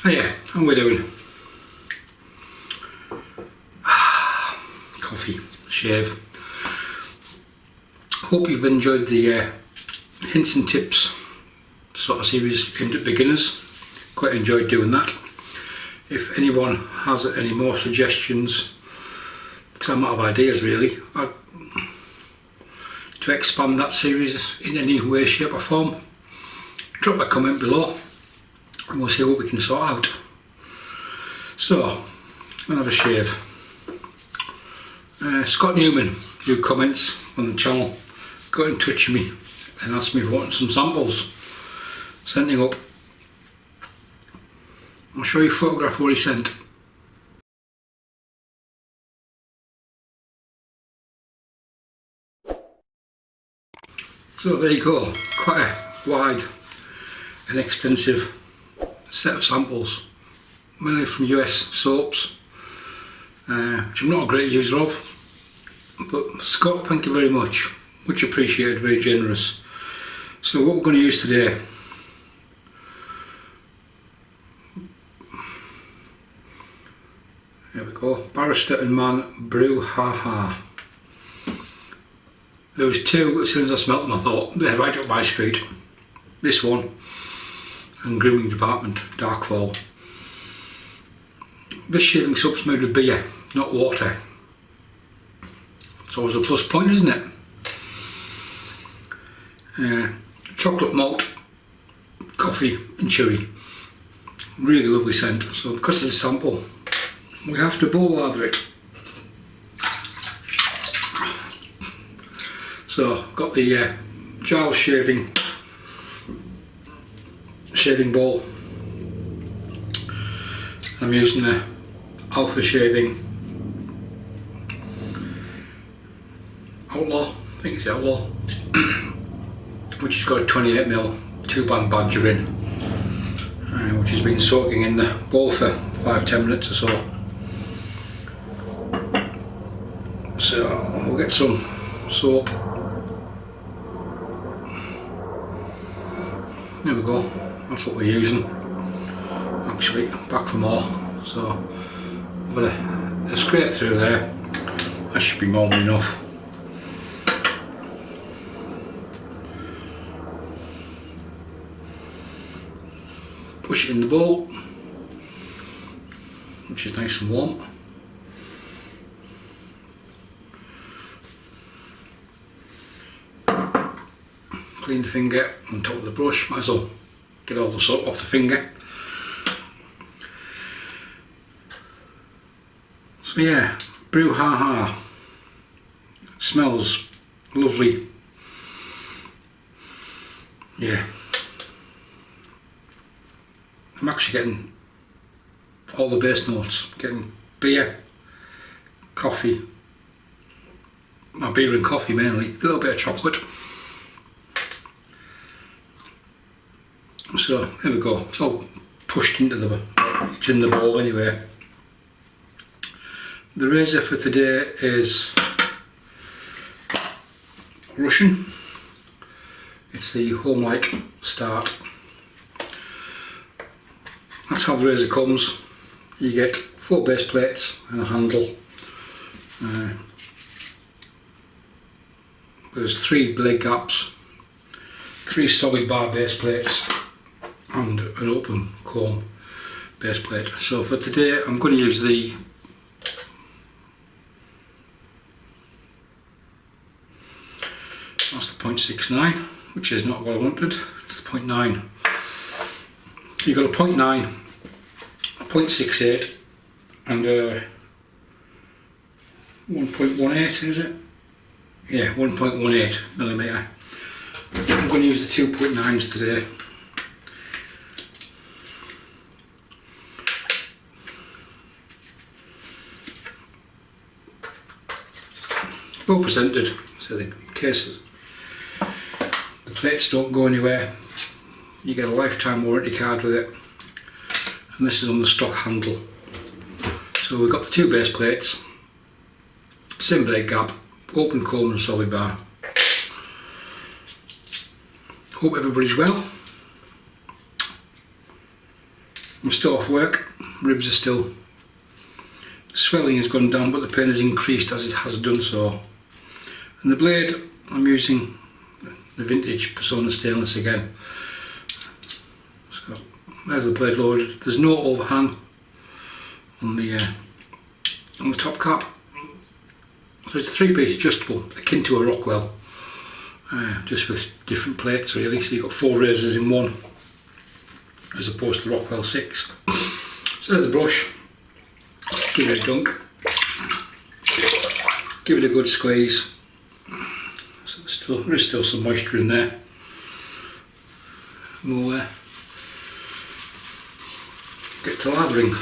Hiya, how we doing? Coffee, shave. Hope you've enjoyed the hints and tips sort of series aimed at beginners. Quite enjoyed doing that. If anyone has any more suggestions, because I'm out of ideas really, to expand that series in any way, shape or form, drop a comment below and we'll see what we can sort out. So, I'm going to have a shave. Scott Newman, new comments on the channel, got in touch with me and asked me if I wanted some samples. Sending up. I'll show you a photograph of what he sent. So there you go, quite a wide and extensive set of samples, mainly from US soaps, which I'm not a great user of, but Scott, thank you very much, much appreciated, very generous. So what we're going to use today, there we go, Barrister Mann Brew, ha. There was two, as soon as I smelt them I thought, they're right up my street. This one, and Grooming Department, Darkfall. This shaving soap's made with beer, not water. It's always a plus point, isn't it? Chocolate malt, coffee and cherry. Really lovely scent. So because it's a sample, we have to bowl lather it. So I've got the Giles shaving bowl. I'm using the Alpha shaving Outlaw, I think it's the Outlaw, which has got a 28mm 2-band badger in, which has been soaking in the bowl for 5-10 minutes or so. So we'll get some soap. There we go, that's what we're using. Actually, back for more. So I'm going to scrape through there. That should be more than enough. Push it in the bowl, which is nice and warm. Clean the finger on top of the brush, might as well get all the soap off the finger. So yeah, Brew ha. Smells lovely. Yeah. I'm actually getting all the base notes, getting beer, coffee, my beer and coffee mainly, a little bit of chocolate. So there we go, it's all pushed into it's in the bowl anyway. The razor for today is Russian. It's the Homelike Start. That's how the razor comes. You get 4 base plates and a handle. There's 3 blade gaps, 3 solid bar base plates and an open comb base plate. So for today I'm going to use that's the 0.69, which is not what I wanted, it's the 0.9. So you've got a 0.9, a 0.68 and a 1.18, is it? Yeah, 1.18 millimetre. I'm going to use the 2.9s today. Well presented, so in case the plates don't go anywhere, you get a lifetime warranty card with it, and this is on the stock handle. So we've got the 2 base plates, same blade gap, open comb and solid bar. Hope everybody's well. I'm still off work, ribs are still, swelling has gone down but the pain has increased as it has done so. And the blade, I'm using the vintage Personna stainless again. So there's the blade loaded. There's no overhang on the top cap. So it's a 3-piece adjustable, akin to a Rockwell, just with different plates really. So you've got 4 razors in one, as opposed to Rockwell 6. So there's the brush. Give it a dunk. Give it a good squeeze. So there is still some moisture in there. We'll get to lathering.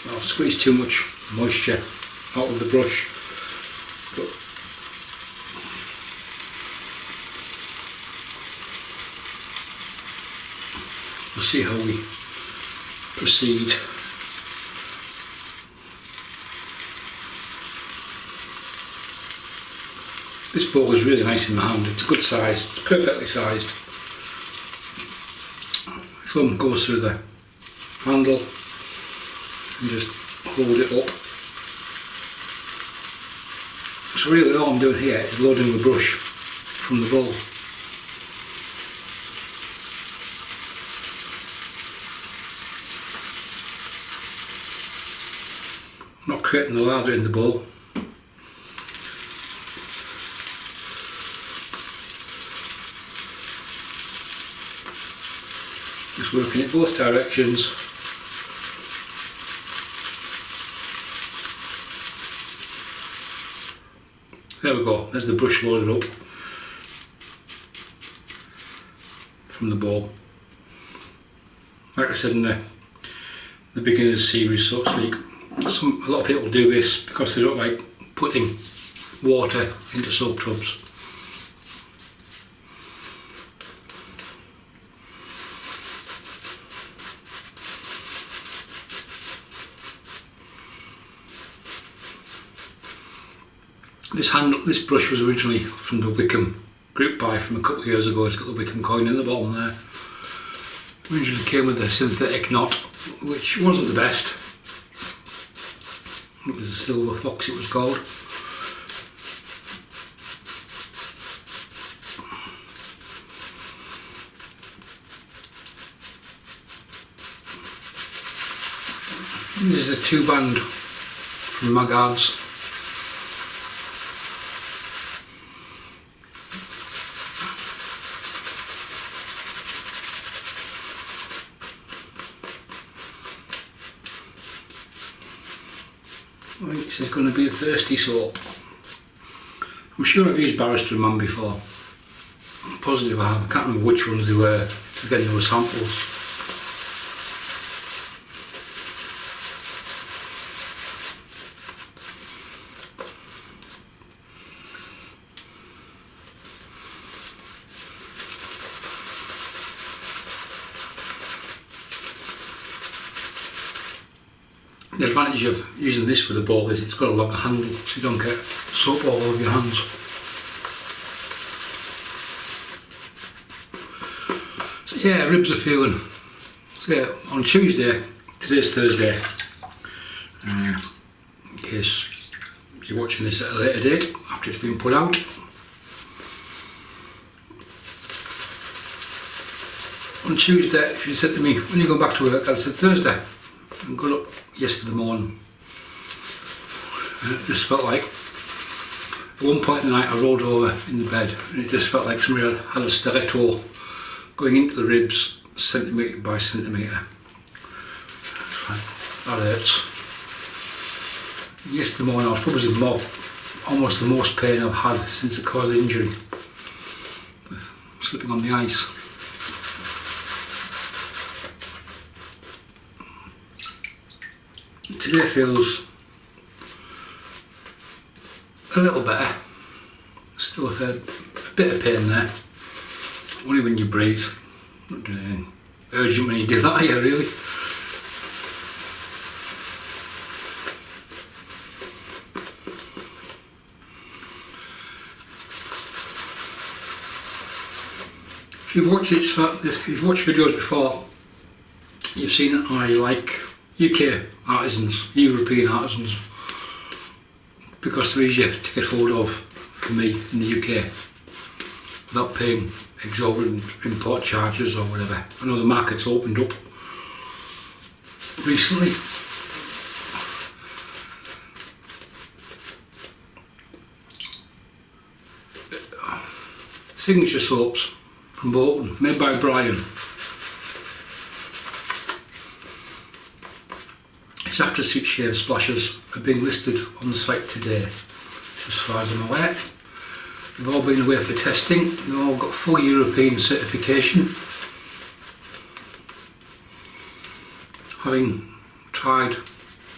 I'll squeeze too much moisture out of the brush, but we'll see how we proceed. This bowl is really nice in the hand, it's good size, it's perfectly sized. The thumb goes through the handle and just hold it up. So really all I'm doing here is loading the brush from the bowl. I'm not creating the lather in the bowl. Just working it both directions. There we go, there's the brush loaded up from the bowl. Like I said in the beginner's series, so to speak, a lot of people do this because they don't like putting water into soap tubs. This brush was originally from the Wickham group buy from a couple of years ago. It's got the Wickham coin in the bottom there. Originally came with a synthetic knot, which wasn't the best. It was a silver fox, it was called. This is a 2-band from Magards. This is going to be a thirsty soap. I'm sure I've used Barrister Mann before. I'm positive I have. I can't remember which ones they were to get those samples. The advantage of using this with a bowl is it's got a longer handle, so you don't get soap all over your hands. So yeah, ribs are feeling. So yeah, on Tuesday, today's Thursday, in case you're watching this at a later date after it's been put out. On Tuesday, if you said to me, when you go back to work, I'd said Thursday. I got up yesterday morning and it just felt like, at one point in the night I rolled over in the bed and it just felt like somebody had a stiletto going into the ribs centimetre by centimetre. That hurts. Yesterday morning I was probably in almost the most pain I've had since I caused the injury with slipping on the ice. Today feels a little better. Still a bit of pain there. Only when you breathe. Not doing anything urgent when you do that, yeah, really. If you've watched videos before, you've seen that I like UK artisans, European artisans, because they're easier to get hold of for me in the UK without paying exorbitant import charges or whatever. I know the market's opened up recently. Signature soaps from Bolton, made by Brian. His after 6 shave splashes are being listed on the site today, as far as I'm aware. They've all been away for testing, they've all got full European certification. Having tried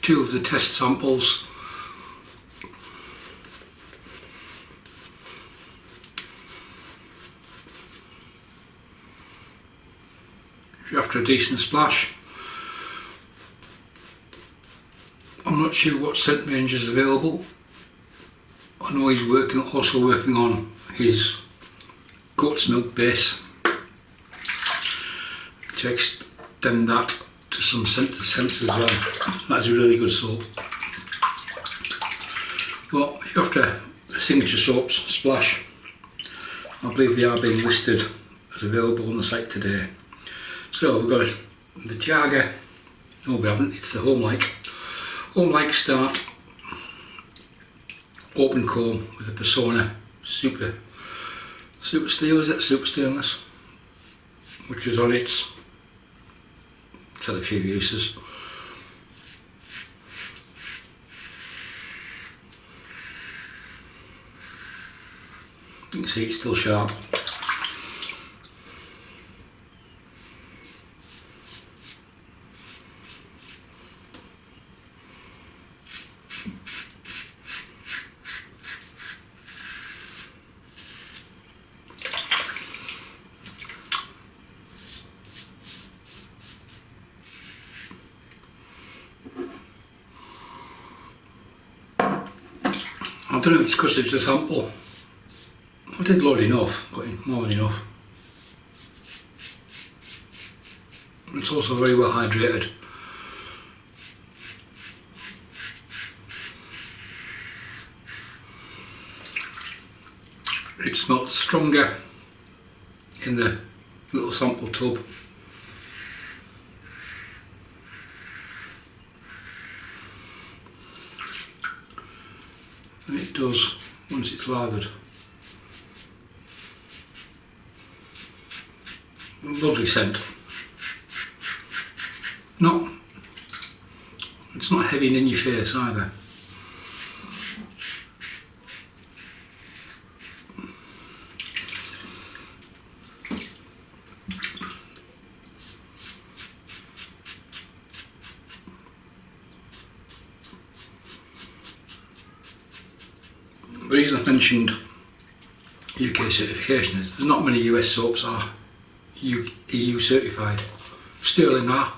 2 of the test samples, if you're after a decent splash, I'm not sure what scent range is available. I know he's also working on his goat's milk base to extend that to some scented scents as well. That's a really good soap. But if you're after the signature soaps splash, I believe they are being listed as available on the site today. So we've got the Jager, no we haven't, it's the Homelike Start Open Comb with the Personna Super Steel, is it? Super Stainless, which is on its had a few uses. You can see it's still sharp. I don't know if it's because it's a sample. I did load enough, got in more than enough. It's also very well hydrated. It smelt stronger in the little sample tub. And it does once it's lathered. Lovely scent. It's not heavy and in your face either. The reason I mentioned UK certification is there's not many US soaps are EU certified. Sterling are.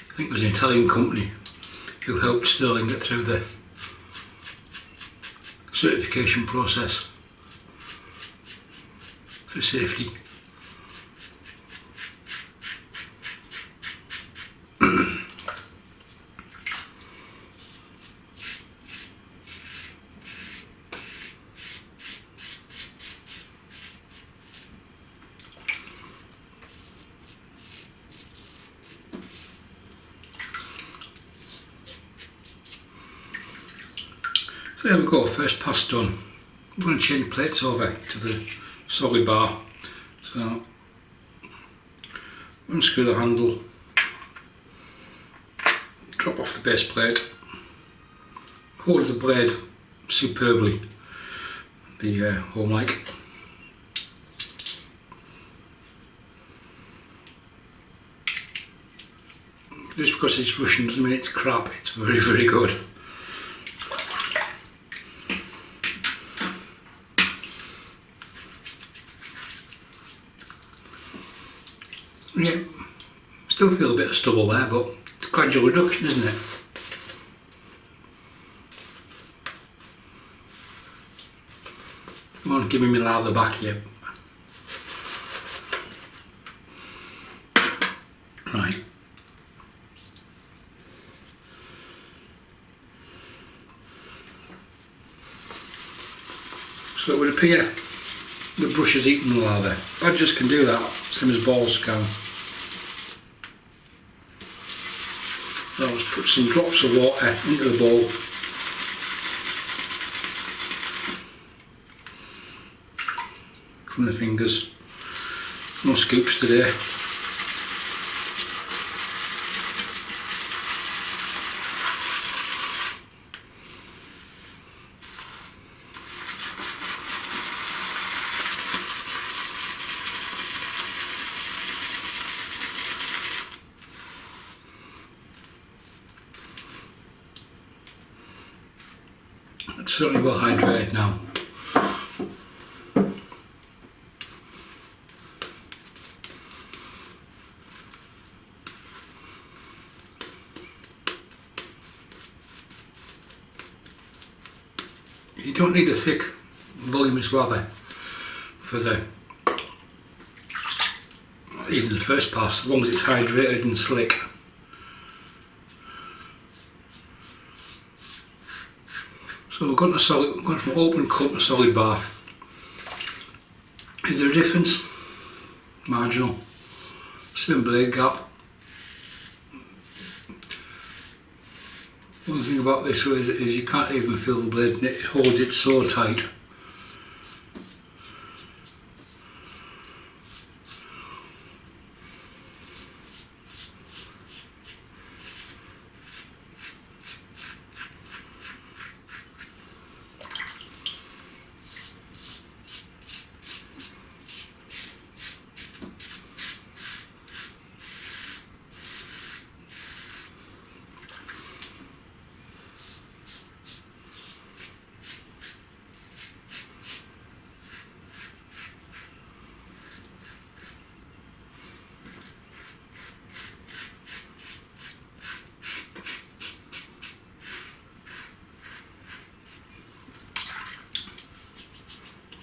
I think there's an Italian company who helped Sterling get through the certification process for safety. So there we go, first pass done. I'm going to change plates over to the solid bar. So unscrew the handle, drop off the base plate, holds the blade superbly, the Homelike. Just because it's Russian doesn't mean it's crap, it's very, very good. Yeah, still feel a bit of stubble there, but it's gradual reduction, isn't it? not giving me lather back yet. Right. So it would appear the brush has eaten the lather. Badgers can do that, same as balls can. So I'll just put some drops of water into the bowl. From the fingers. No scoops today. It's certainly well hydrated now. You don't need a thick, voluminous lather for even the first pass, as long as it's hydrated and slick. So we've gone from open cup to solid bar. Is there a difference? Marginal. Same blade gap. One thing about this is you can't even feel the blade, and it holds it so tight.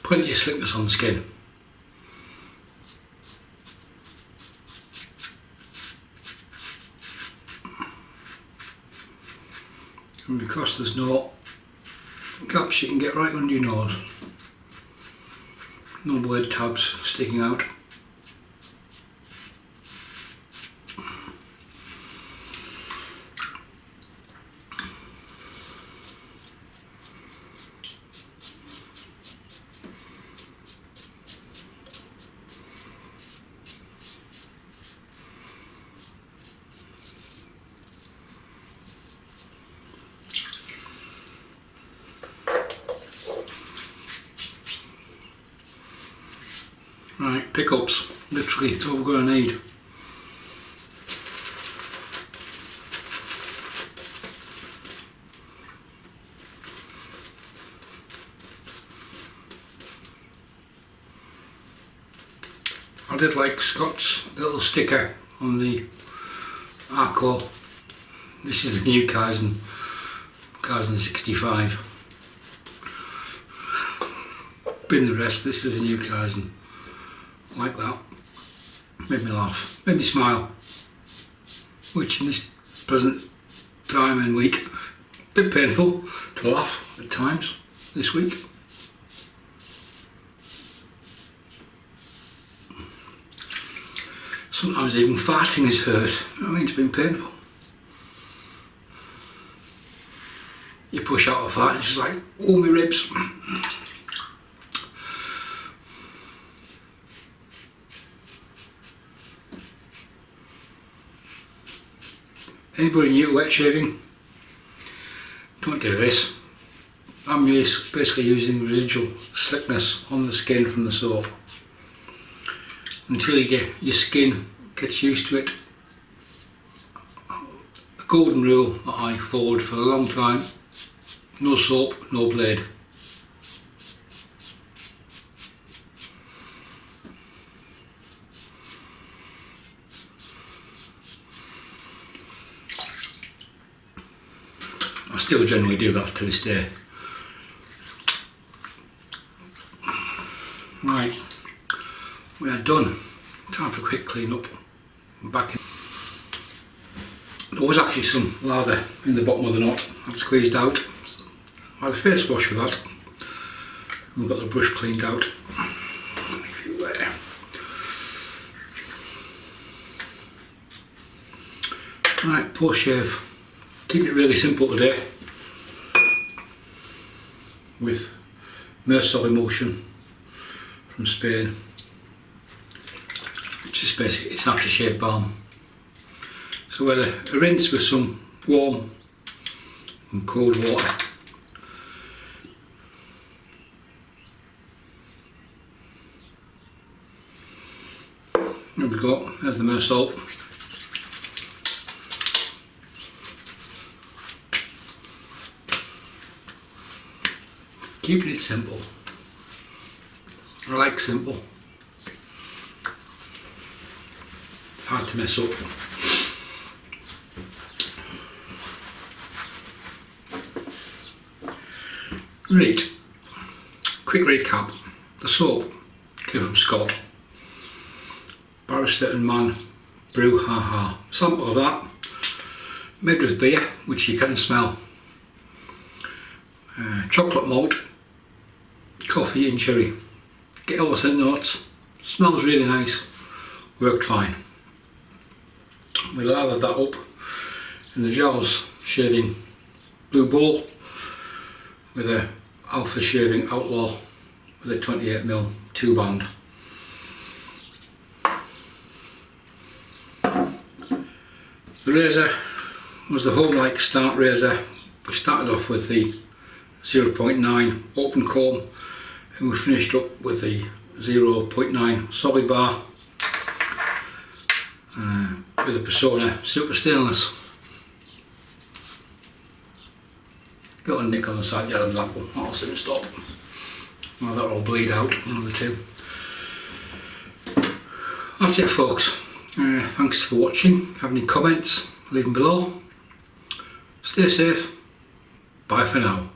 Plenty of slickness on the skin. And because there's no gaps, you can get right under your nose. No blade tabs sticking out. Right, pickups, literally, it's all we're going to need. I did like Scott's little sticker on the Arco. This is the new Kaizen 65. Bin the rest, this is the new Kaizen. Like that. Made me laugh, made me smile. Which in this present time and week, a bit painful to laugh at times this week. Sometimes even farting is hurt. I mean, it's been painful. You push out a fart and it's just like, oh, my ribs. Anybody new to wet shaving? Don't do this. I'm basically using residual slickness on the skin from the soap. Until your skin gets used to it. A golden rule that I followed for a long time. No soap, no blade. I still generally do that to this day. we are done. Time for a quick clean up. I'm back in. There was actually some lather in the bottom of the knot. I'd squeezed out. I had a face wash with that. We've got the brush cleaned out. Right, post shave. Keeping it really simple today with Myrsol Emulsion from Spain. It's just basically, it's aftershave balm. So we had a rinse with some warm and cold water. There we go, there's the Myrsol. Keeping it simple. I like simple. It's hard to mess up. Right, quick recap. The soap came from Scott. Barrister Mann Brew, haha. Sample of that. Made with beer, which you can smell. Chocolate malt, coffee and cherry. Get all the scent notes. Smells really nice. Worked fine. We lathered that up in the Giles shaving blue bowl with a alpha shaving Outlaw with a 28mm 2-band. The razor was the Homelike start razor. We started off with the 0.9 open comb and we finished up with the 0.9 solid bar with the Personna super stainless. Got a nick on the side there of that one, that'll soon stop. Well, that'll bleed out, one of the two. That's it folks. Thanks for watching. If you have any comments, leave them below. Stay safe. Bye for now.